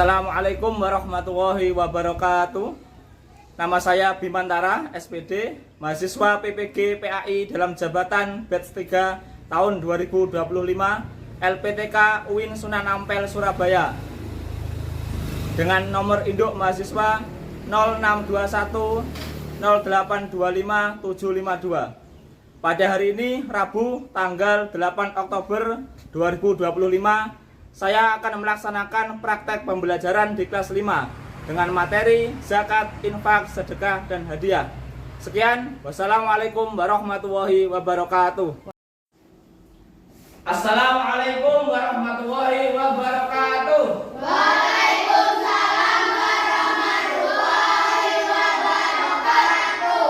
Assalamualaikum warahmatullahi wabarakatuh. Nama saya Bimantara, SPD, mahasiswa PPG PAI dalam jabatan batch 3 tahun 2025, LPTK UIN Sunan Ampel Surabaya. Dengan nomor induk mahasiswa 0621 0825 752. Pada hari ini Rabu tanggal 8 Oktober 2025, saya akan melaksanakan praktek pembelajaran di kelas 5 dengan materi zakat, infak, sedekah, dan hadiah. Sekian, wassalamualaikum warahmatullahi wabarakatuh. Assalamualaikum warahmatullahi wabarakatuh. Waalaikumsalam warahmatullahi wabarakatuh.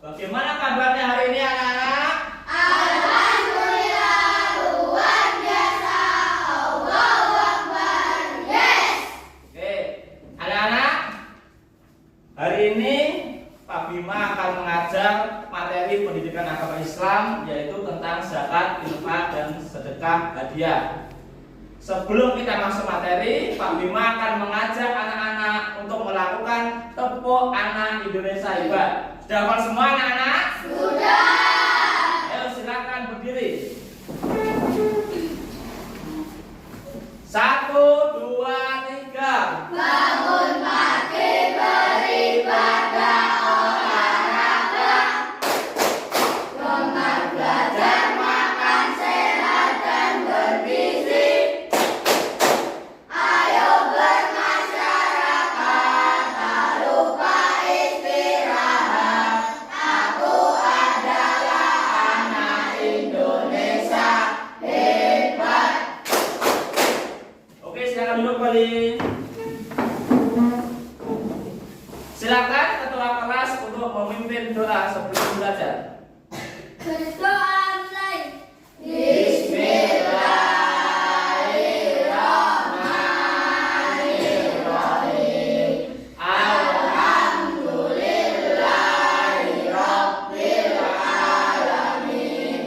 Bagaimana kabarnya hari ini anak-anak? Alhamdulillah, luar biasa. Allahu Akbar. Yes. Oke, anak-anak, hari ini Pak Bima akan mengajar materi pendidikan agama Islam, yaitu tentang zakat, infak, dan sedekah hadiah. Sebelum kita masuk materi, Pak Bima akan mengajak anak-anak untuk melakukan tepuk anak Indonesia hebat. Sudah hafal semua anak-anak? Sudah. Ayo silakan berdiri. 1, 2, 3. Bangun pagi beribadah olahraga. Gemar belajar makan sehat dan bergizi. Ayo bermasyarakat, tak lupa istirahat. Aku adalah anak Indonesia hebat. Oke, silakan duduk kembali. Silakan ketua kelas untuk memimpin doa sebelum belajar. Berdoa mulai. Bismillahirrahmanirrahim. Alhamdulillahirabbil alamin.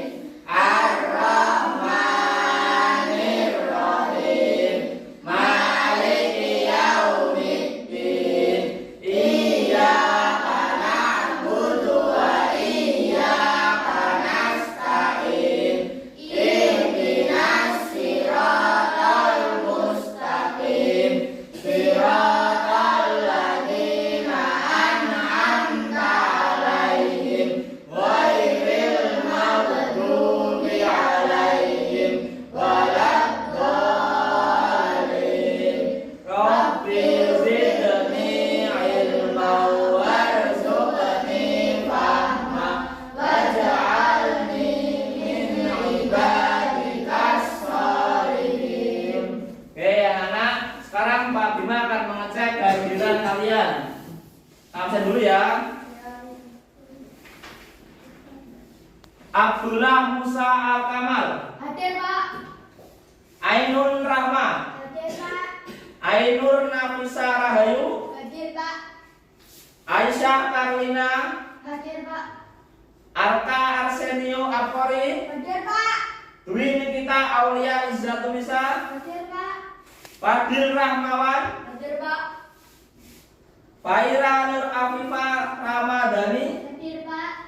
Ar-Rahmanirrahim. Maliki yaumiddin. Iyyaka na'budu wa iyyaka nasta'in. Ihdinas siratal mustaqim. Siratal ladzina an'amta 'alaihim ghairil maghdubi 'alaihim waladdallin. Rabbi zidni ilman warzuqni fahma waj'alni min ibadikas sholihin. Oke anak-anak, sekarang Pak Bima akan mengecek kehadiran kalian. Absen dulu ya. Abdullah Musa Al-Kamal, Hadir, Pak. Ainun Rahma, Hadir, Pak. Ainur Nafisa Rahayu, Hadir, Pak. Aisyah Karlina, Hadir, Pak. Arka Arsenio Apori, Hadir, Pak. Dwi Nikita Aulia Izzatunisa, Hadir, Pak. Fadil Rahmawan, Hadir, Pak. Faira Nur Afifa Ramadhani, Hadir, Pak.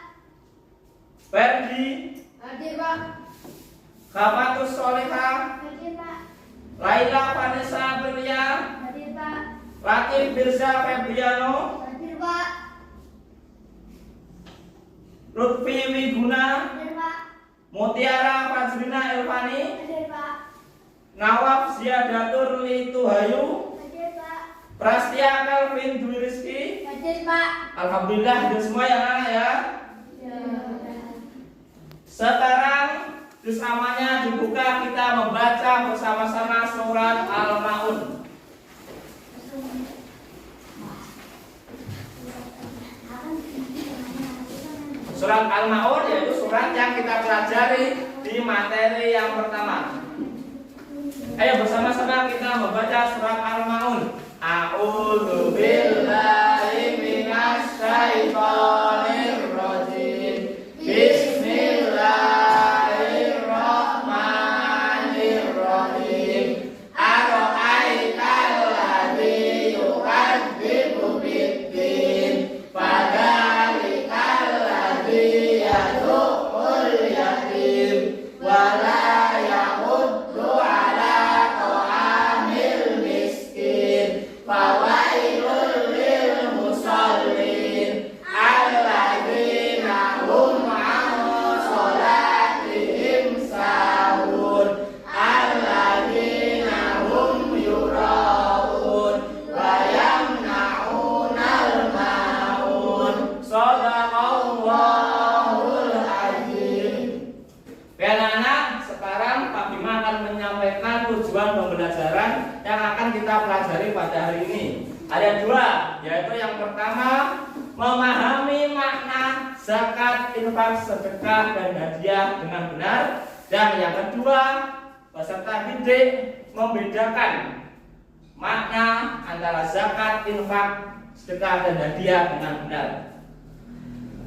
Ferdi, Hadir, Pak. Khafatus Soleha, Hadir, Pak. Laila Vanessa Priya, Hadir, Pak. Latif Birza Febriano, Hadir, Pak. Lutfi Wiguna, Hadir, Pak. Mutiara Fajrina Elvani, Hadir, Pak. Nawaf Ziyadatur Lituhayu, Hadir, Pak. Prastia Kelvin Dwi Rizky. Hadir, Pak. Alhamdulillah hadir semua ya anak ya. Ya. Sekarang juz amanya dibuka, kita membaca bersama-sama surat Al-Maun. Surat Al-Maun yaitu surat yang kita pelajari di materi yang pertama. Ayo bersama-sama kita membaca surat Al-Maun. A'udzu billahi minasy syaithanir rajim. Bismillahirrahmanirrahim. Ara'aital memahami makna zakat, infak, sedekah, dan hadiah dengan benar. Dan yang kedua, peserta didik membedakan makna antara zakat, infak, sedekah, dan hadiah dengan benar.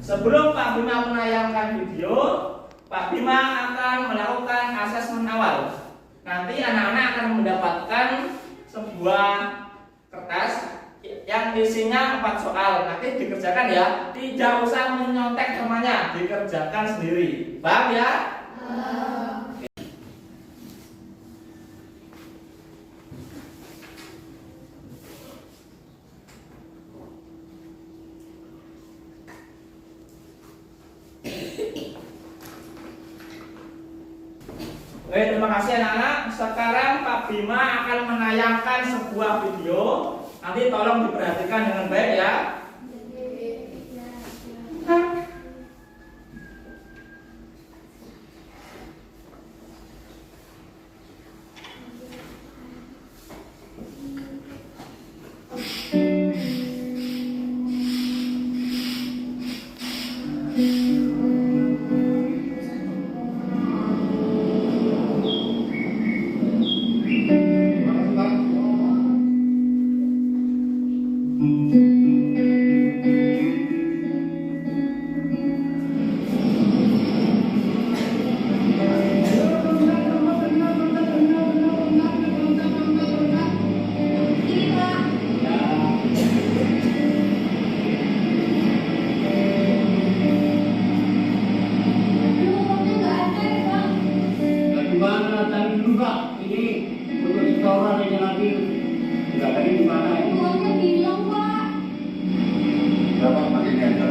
Sebelum Pak Bima menayangkan video, Pak Bima akan melakukan asesmen awal. Nanti anak-anak akan mendapatkan sebuah kertas yang isinya 4 soal. Nanti dikerjakan ya, tidak usah menyontek temannya, dikerjakan sendiri. Paham ya? Oke, terima kasih anak-anak. Sekarang Pak Bima akan menayangkan sebuah video. Nanti tolong diperhatikan dengan baik ya. Bagaimana tadi dulu Pak? Ini untuk setoran aja nanti. Enggak tadi di mana ini? Uangnya bilang, Pak. Berapa paginya?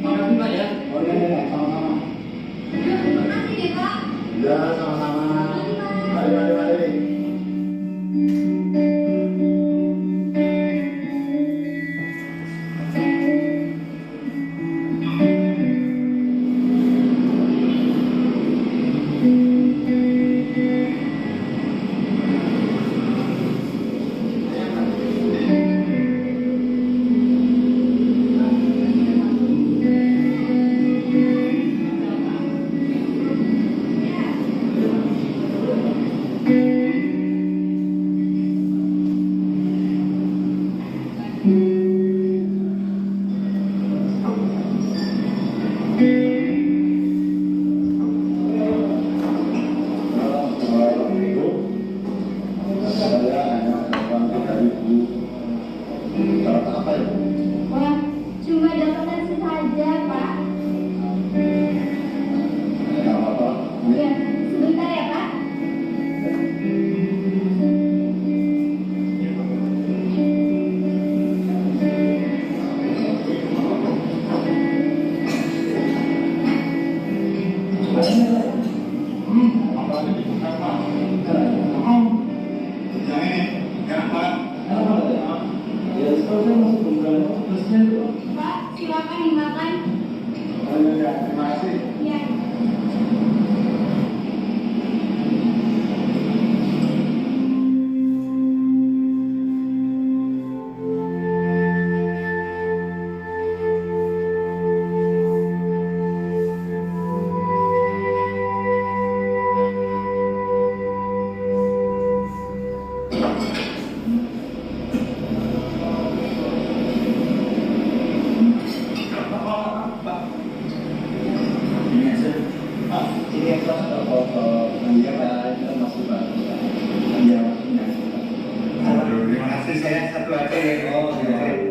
Makasih Pak ya. Oh iya, sama-sama. Makasih deh, Pak. Ya, sama-sama. Mari. Wah, cuma dapat saja, Pak. Ya, sebentar ya, Pak. Pak, silakan dimakan. Terima kasih. Ya. Ini yang kelas atau foto? Iya Pak, itu masih Pak. Iya, maksudnya. Aduh, terima kasih. Saya satu aja ya. Oh, iya.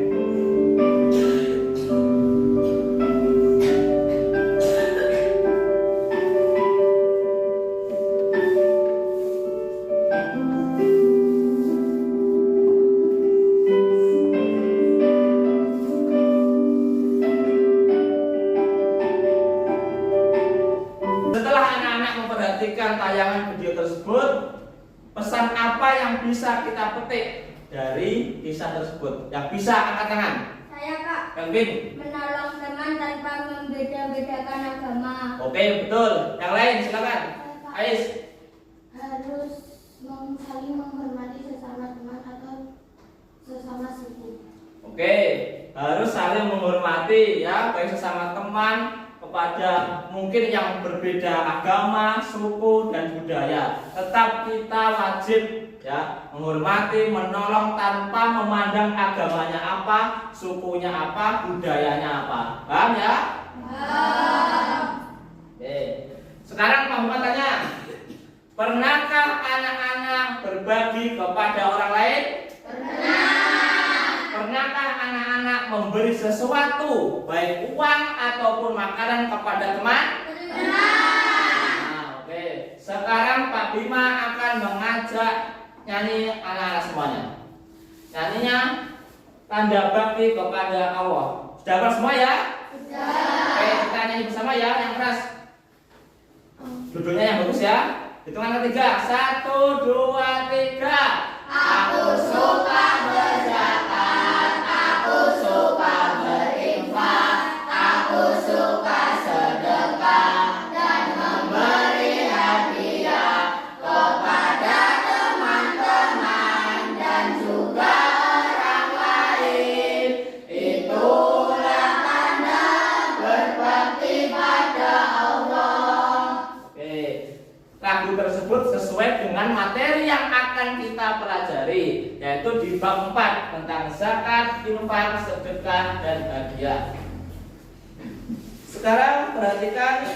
Setelah anak-anak memperhatikan tayangan video tersebut, pesan apa yang bisa kita petik dari kisah tersebut? Yang bisa angkat tangan. Saya, Kak, Kelvin. menolong teman tanpa membeda-bedakan agama. Oke, betul. Yang lain silakan. Ais. Harus saling menghormati sesama teman atau sesama suku. Oke. harus saling menghormati ya, baik sesama teman, kepada mungkin yang berbeda agama, suku dan budaya. Tetap kita wajib ya menghormati, menolong tanpa memandang agamanya apa, sukunya apa, budayanya apa. Paham ya? Oke. Sekarang Pak Muhammad tanya, pernahkah anak-anak berbagi kepada orang lain? Pernahkah anak-anak memberi sesuatu, baik uang ataupun makanan kepada teman? Nah, oke. Sekarang Pak Bima akan mengajak nyanyi anak-anak semuanya. Nyanyinya tanda bakti kepada Allah. Sudah hafal semua ya? Oke, kita nyanyi bersama ya, yang keras. Duduknya yang bagus ya. Hitungan ketiga, 1, 2, 3. Aku suka berzakat, aku suka berinfak, aku suka sedekah dan memberi hadiah kepada teman-teman dan juga orang lain. Itulah tanda berbakti pada Allah. Oke, lagu tersebut sesuai dengan materi yang akan kita pelajari, yaitu di bab 4 tentang zakat, infak, sedekah dan hadiah. Sekarang perhatikan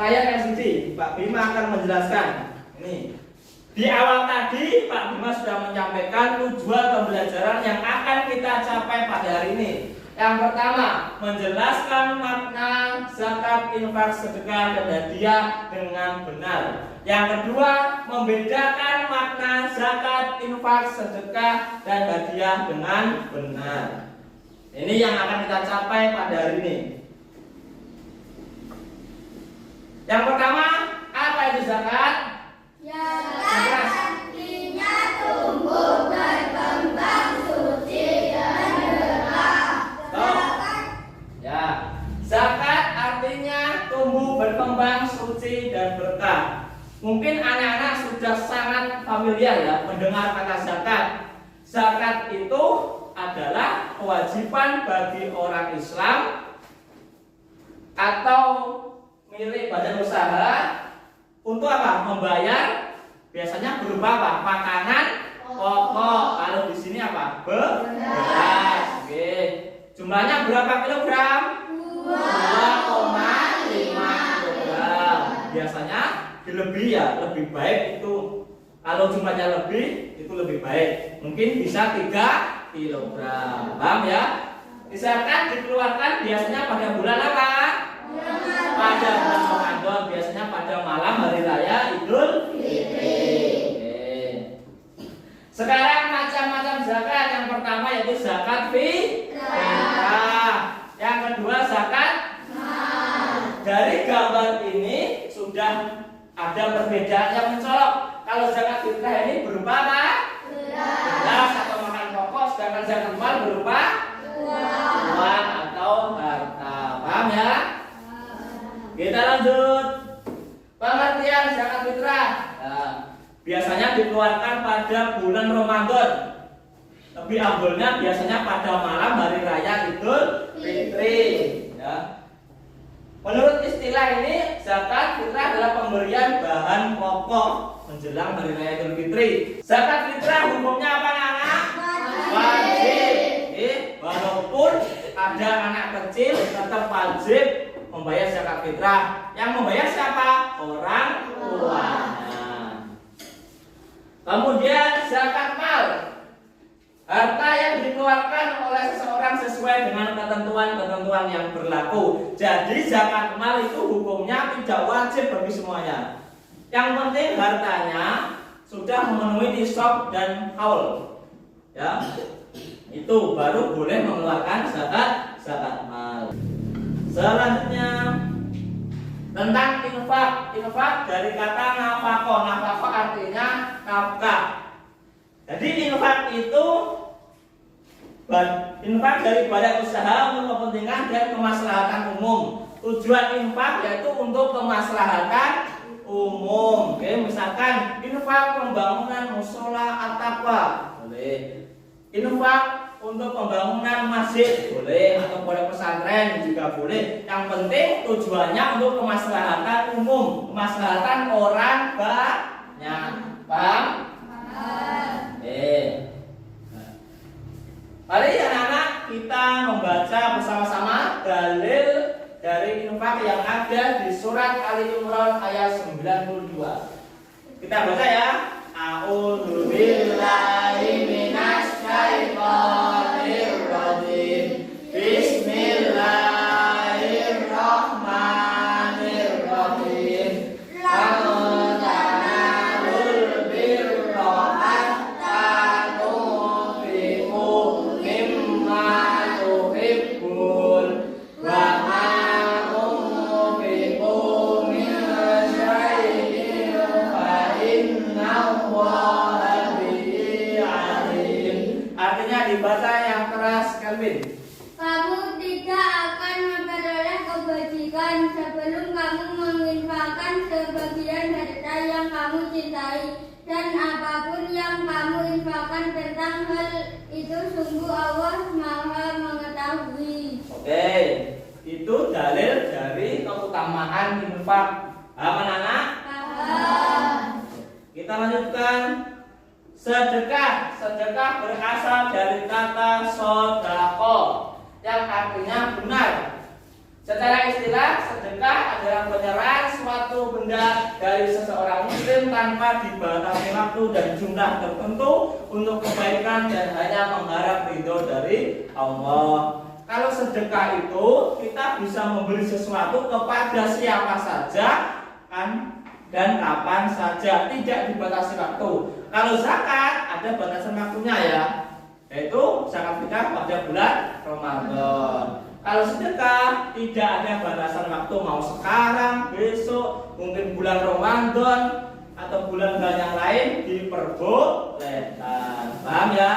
layar LCD. Pak Bima akan menjelaskan. Ini di awal tadi Pak Bima sudah menyampaikan tujuan pembelajaran yang akan kita capai pada hari ini. Yang pertama, menjelaskan makna zakat, infak, sedekah dan hadiah dengan benar. Yang kedua, membedakan makna zakat, infak, sedekah dan hadiah dengan benar. Ini yang akan kita capai pada hari ini. Yang pertama, apa itu zakat? Zakat artinya tumbuh berkembang suci dan berkah. Ya, zakat artinya tumbuh berkembang suci dan berkah. Mungkin anak-anak sudah sangat familiar ya mendengar kata zakat. Zakat itu adalah kewajiban bagi orang Islam atau milik badan usaha untuk apa? Membayar biasanya berupa apa? Makanan pokok. Kalau di sini apa? Beras. Oke. Jumlahnya berapa kilogram? 2,5 kilogram. Biasanya lebih ya, lebih baik itu. Kalau jumlahnya lebih, itu lebih baik. Mungkin bisa 3 kilogram. Paham ya? Zakat dikeluarkan biasanya pada bulan apa? Pada bulan Ramadan, biasanya pada malam hari raya Idul Fitri. Sekarang macam-macam zakat. Yang pertama yaitu zakat fitrah. Yang kedua zakat mal. Dari gambar ini sudah ada perbedaan yang mencolok. Kalau zakat fitrah ini berupa apa? Beras atau makan pokok, sedangkan zakat mal berupa uang atau harta. Paham ya? Kita lanjut. Pengertian zakat fitrah. Nah, biasanya dikeluarkan pada bulan Ramadan. Lebih afdolnya biasanya pada malam hari raya Idul Fitri. Ya. Menurut istilah ini, zakat fitrah adalah pemberian bahan pokok menjelang hari raya Idul Fitri. Zakat fitrah hukumnya apa, anak? Wajib. Walaupun ada anak kecil, tetap wajib membayar zakat fitrah. Yang membayar siapa? Orang tuanya. Kemudian zakat mal, harta yang dikeluarkan oleh seseorang sesuai dengan ketentuan-ketentuan yang berlaku. Jadi zakat mal itu hukumnya tidak wajib bagi semuanya. Yang penting hartanya sudah memenuhi nisab dan haul. Ya, itu baru boleh mengeluarkan zakat mal. Selanjutnya tentang infak. Infak dari kata nafkah. Nafkah artinya nafkah. Jadi infak itu infak dari badan usaha untuk kepentingan dan kemaslahatan umum. Tujuan infak yaitu untuk kemaslahatan umum. Oke, misalkan infak pembangunan musola at-taqwa. Boleh. Infak untuk pembangunan masjid boleh, atau boleh pesantren juga boleh. Yang penting tujuannya untuk kemaslahatan umum, kemaslahatan orang banyak. Paham? Mari anak-anak kita membaca bersama-sama dalil dari infak yang ada di surat Ali Imran ayat 92. Kita baca ya. A'udzu billahi minasy syaithanir rajim. Bismillahirrahmanirrahim. Lan tanalul birra hatta tunfiqu mimma tuhibbun wa ma tunfiqu min syai'in fa innallaha bihi alim. Artinya dibaca yang keras, Kelvin. Kamu tidak akan memperoleh kebajikan sebelum kamu menginfakkan sebagian harta yang kamu cintai, dan apapun yang kamu infakkan tentang hal itu sungguh Allah Maha mengetahui. Oke, itu dalil dari keutamaan infak. Paham anak? Kita lanjutkan. Sedekah. Sedekah berasal dari kata sodako, yang artinya benar. Secara istilah, sedekah adalah penyerahan suatu benda dari seseorang muslim tanpa dibatasi waktu dan jumlah tertentu untuk kebaikan dan hanya mengharap ridho dari Allah. Kalau sedekah itu kita bisa memberi sesuatu kepada siapa saja kan, dan kapan saja, tidak dibatasi waktu. Kalau zakat ada batasan waktunya ya, yaitu zakat fitrah pada bulan Ramadan. Kalau sedekah tidak ada batasan waktu, mau sekarang, besok, mungkin bulan Ramadan atau bulan-bulan yang lain diperbolehkan. Paham ya?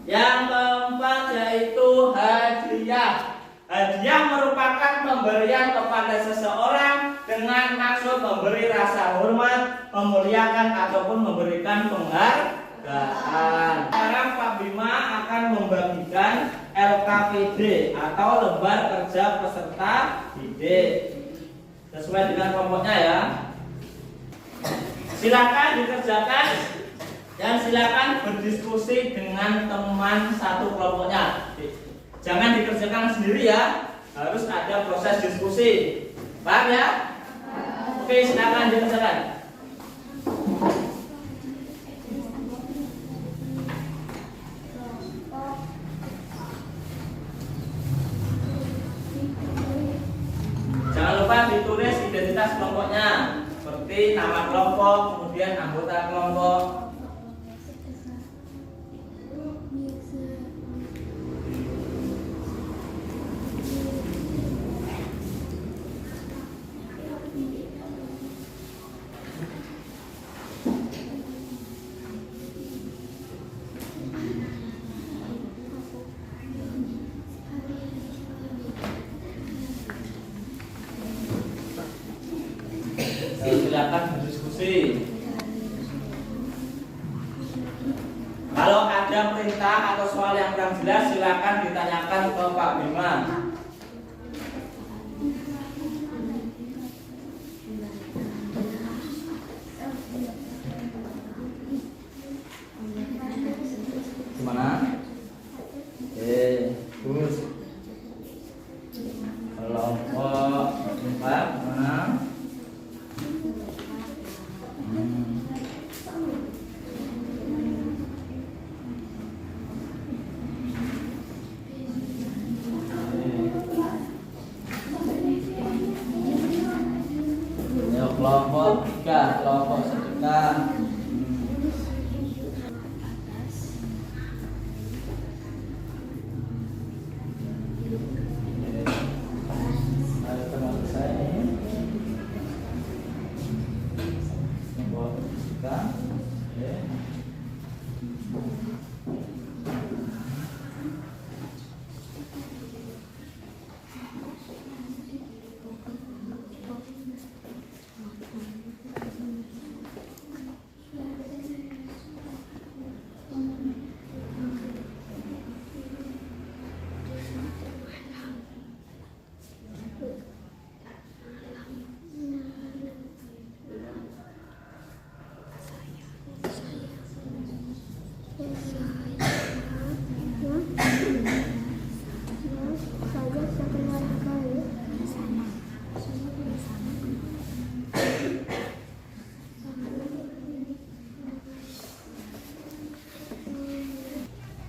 Yang keempat yaitu hadiah. Hadiah merupakan pemberian kepada seseorang dengan maksud memberi rasa hormat, memuliakan ataupun memberikan penghargaan. Sekarang Pak Bima akan membagikan LKPD atau lembar kerja peserta didik sesuai dengan kelompoknya ya. Silakan dikerjakan dan silakan berdiskusi dengan teman satu kelompoknya. Jangan dikerjakan sendiri ya, harus ada proses diskusi. Paham ya? Oke, silakan dikerjakan. Jangan lupa ditulis identitas kelompoknya, seperti nama kelompok, kemudian anggota kelompok. Silakan berdiskusi. Kalau ada perintah atau soal yang kurang jelas, silakan ditanyakan ke Pak Bima. Gimana? Terus kelompok Pak mana?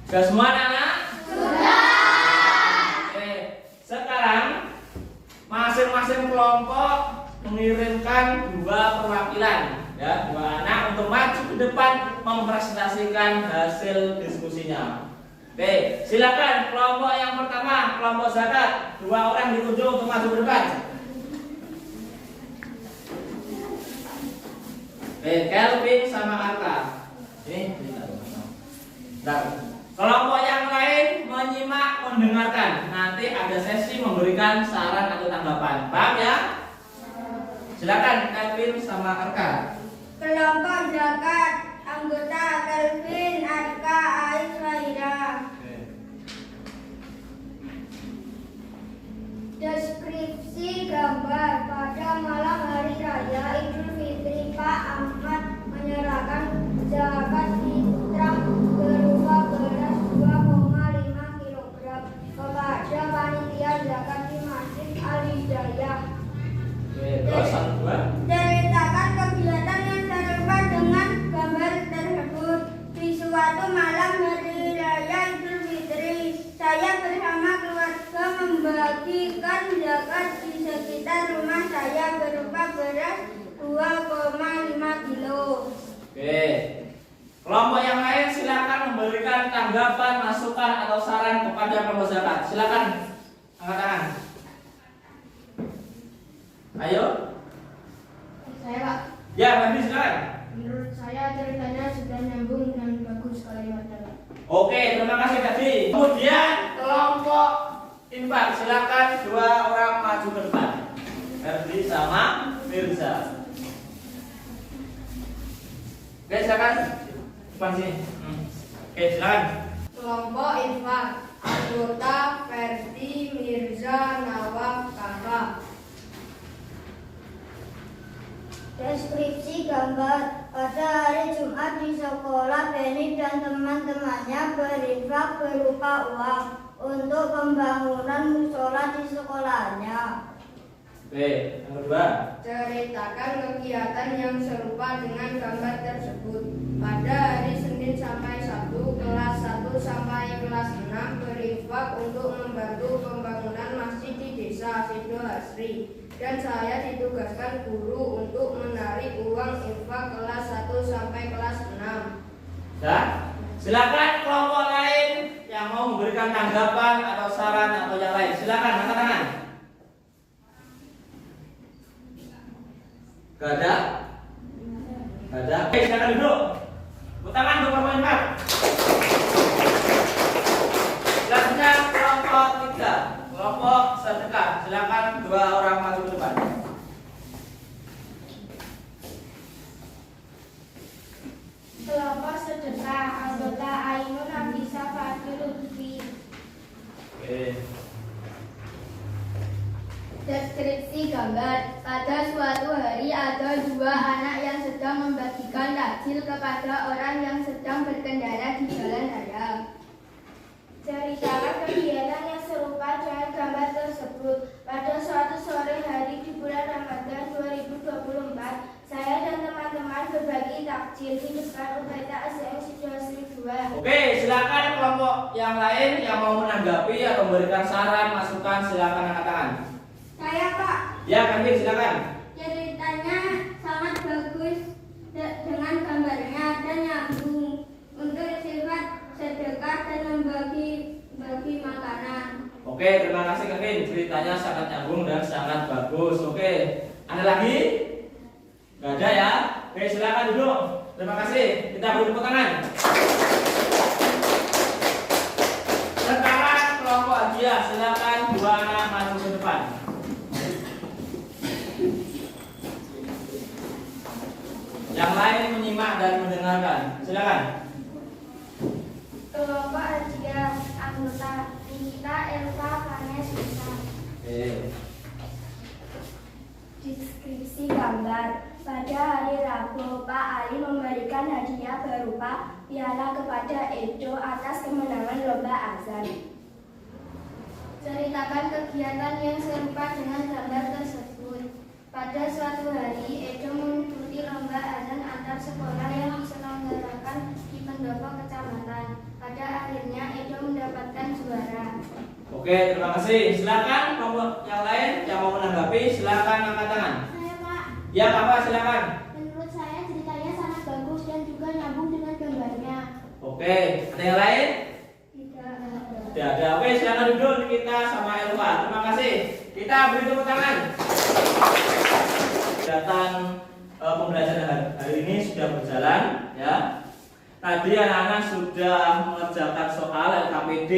Sudah semua anak-anak? Oke, sekarang masing-masing kelompok mengirimkan 2 perwakilan, ya, 2 anak untuk maju ke depan mempresentasikan hasil diskusinya. Oke, silakan kelompok yang pertama, kelompok zakat, 2 orang ditunjuk untuk maju ke depan. Oke, Kelvin sama Arka. Ini, bentar. Kelompok yang lain menyimak, mendengarkan. Nanti ada sesi memberikan saran atau tanggapan. Paham ya? Silakan Kelvin sama Arka. Kelompok zakat, anggota Kelvin, Arka, Ais, Faira. Deskripsi gambar pada malam hari raya Idul Fitri, Pak Ahmad menyerahkan zakat fitrah berupa beras 2,5 kg kepada panitia zakat di Masjid Al-Hidayah. Terus satu dua. Ceritakan kegiatan yang serupa dengan gambar tersebut. Di suatu malam hari raya Idul Fitri, saya bersama keluarga membagikan zakat di sekitar rumah saya berupa beras 2,5 kilo. Oke. Kelompok yang lain silakan memberikan tanggapan, masukan atau saran kepada kelompok zakat. Silakan angkat tangan. Ayo. Saya, Pak. Ya, Bandi silakan. Menurut saya ceritanya sudah nyambung dan bagus kalimatnya, Pak. Oke, terima kasih tadi. Kemudian kelompok infak, silakan 2 orang maju ke depan. Ferdi sama Mirza. Oke, silakan. Depan sini. Oke, silakan. Kelompok infak, anggota Ferdi, Mirza, Nawaf, Kakak. Deskripsi gambar pada hari Jumat di sekolah, Benny dan teman-temannya berinfak berupa uang untuk pembangunan musola di sekolahnya. Oke, yang kedua. Ceritakan kegiatan yang serupa dengan gambar tersebut. Pada hari Senin sampai Sabtu, kelas 1 sampai kelas 6 berinfak untuk membantu pembangunan masjid di desa Sido Hasri. Dan saya ditugaskan guru untuk menarik uang infak kelas 1 sampai kelas 6. Ya, silakan kelompok lain yang mau memberikan tanggapan atau saran atau yang lain. Silakan angkat tangan. Gak ada? Gak ada. Oke, silakan duduk. Tepuk tangan untuk kelompok infak. Selanjutnya kelompok 3, kelompok sedekah. Silakan 2 orang maju ke depan. Kelompok sedekah, anggota Ainun, Nafisa, Fadil, Lutfi. Oke. Deskripsi gambar. Pada suatu hari ada 2 anak yang sedang membagikan takjil kepada orang yang sedang berkendara di jalan raya. Ceritakan kegiatan yang serupa dengan gambar tersebut. Pada suatu sore hari di bulan Ramadan 2024, saya dan teman-teman berbagi takjil di depan UPT ASM Sidoasri 2. Oke, silakan kelompok yang lain yang mau menanggapi atau memberikan saran, masukan, silakan angkat tangan. Saya, Pak. Ya, Kantin, silakan. Ceritanya sangat bagus dengan gambarnya dan nyambung untuk sifat sedekah dan membagi makanan. Oke, terima kasih Kevin. Ceritanya sangat nyambung dan sangat bagus. Oke, ada lagi? Gak ada ya? Oke, silakan duduk. Terima kasih. Kita beri tepuk tangan. Sekarang kelompok hadiah, silakan 2 anak maju ke depan. Yang lain menyimak dan mendengarkan. Silakan. Kelompok hadiah, anggota Nikita, Elva, Vanes, Lisa. Oke. Deskripsi gambar. Pada hari Rabu, Pak Ali memberikan hadiah berupa piala kepada Edo atas kemenangan lomba azan. Ceritakan kegiatan yang serupa dengan gambar tersebut. Pada suatu hari, Edo mengikuti lomba azan antar sekolah yang diselenggarakan di pendopo kecamatan. Pada akhirnya Edo mendapatkan juara. Oke, terima kasih. Silakan kelompok yang lain yang mau menanggapi, silakan angkat tangan. Saya Pak, Ya, Bapak silakan. menurut saya ceritanya sangat bagus dan juga nyambung dengan gambarnya. Oke, ada yang lain? Tidak. Tidak ada. Oke, silakan duduk kita sama Elva. Terima kasih. Kita beri tepuk tangan. Kegiatan pembelajaran hari ini sudah berjalan, ya. Tadi anak-anak sudah mengerjakan soal LKPD,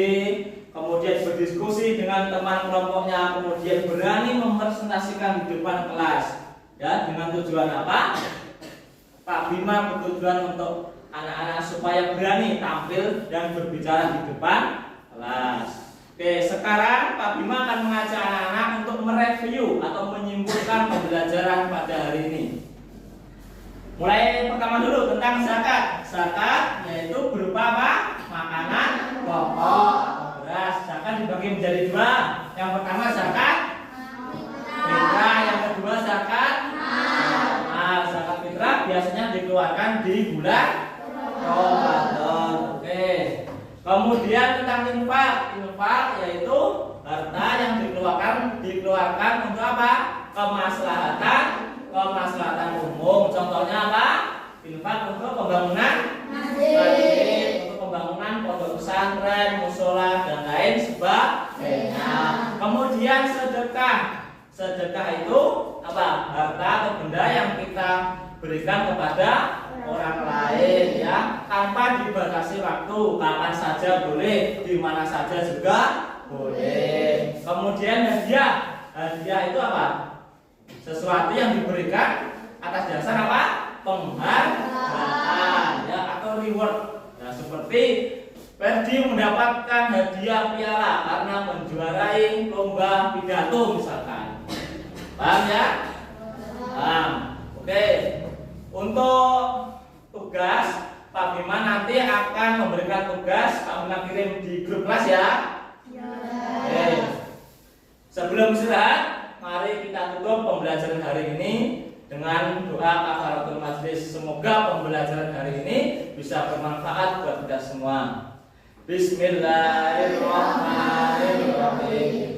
kemudian berdiskusi dengan teman kelompoknya, kemudian berani mempresentasikan di depan kelas, ya. Dengan tujuan apa? Pak Bima bertujuan untuk anak-anak supaya berani tampil dan berbicara di depan kelas. Oke, sekarang Pak Bima akan mengajak anak-anak untuk mereview atau menyimpulkan pembelajaran pada hari ini. Mulai pertama dulu tentang zakat. Zakat yaitu berupa apa? Makanan pokok atau beras. Zakat dibagi menjadi dua. Yang pertama zakat fitrah, yang kedua zakat mal. Zakat fitrah biasanya dikeluarkan di bulan Ramadan. Oke. Kemudian tentang infak. Infak yaitu harta yang dikeluarkan untuk apa? Kemaslahatan umum. Contohnya apa? Infak untuk pembangunan masjid, untuk pembangunan pondok pesantren, musola dan lain sebagainya. Kemudian sedekah. Sedekah itu apa? Harta atau benda yang kita berikan kepada orang lain, ya, tanpa dibatasi waktu, kapan saja boleh, di mana saja juga boleh. Kemudian hadiah. Hadiah itu apa? Sesuatu yang diberikan atas dasar apa? Penghargaan, ya, atau reward. Nah, seperti Ferdi mendapatkan hadiah piala karena menjuarai lomba pidato misalkan. Paham ya? Paham. Oke. Untuk tugas, Pak Bima nanti akan memberikan tugas, Pak Bima kirim di grup kelas ya. Oke. Sebelum istirahat, mari kita tutup pembelajaran hari ini dengan doa kafaratul majlis. Semoga pembelajaran hari ini bisa bermanfaat buat kita semua. Bismillahirrahmanirrahim.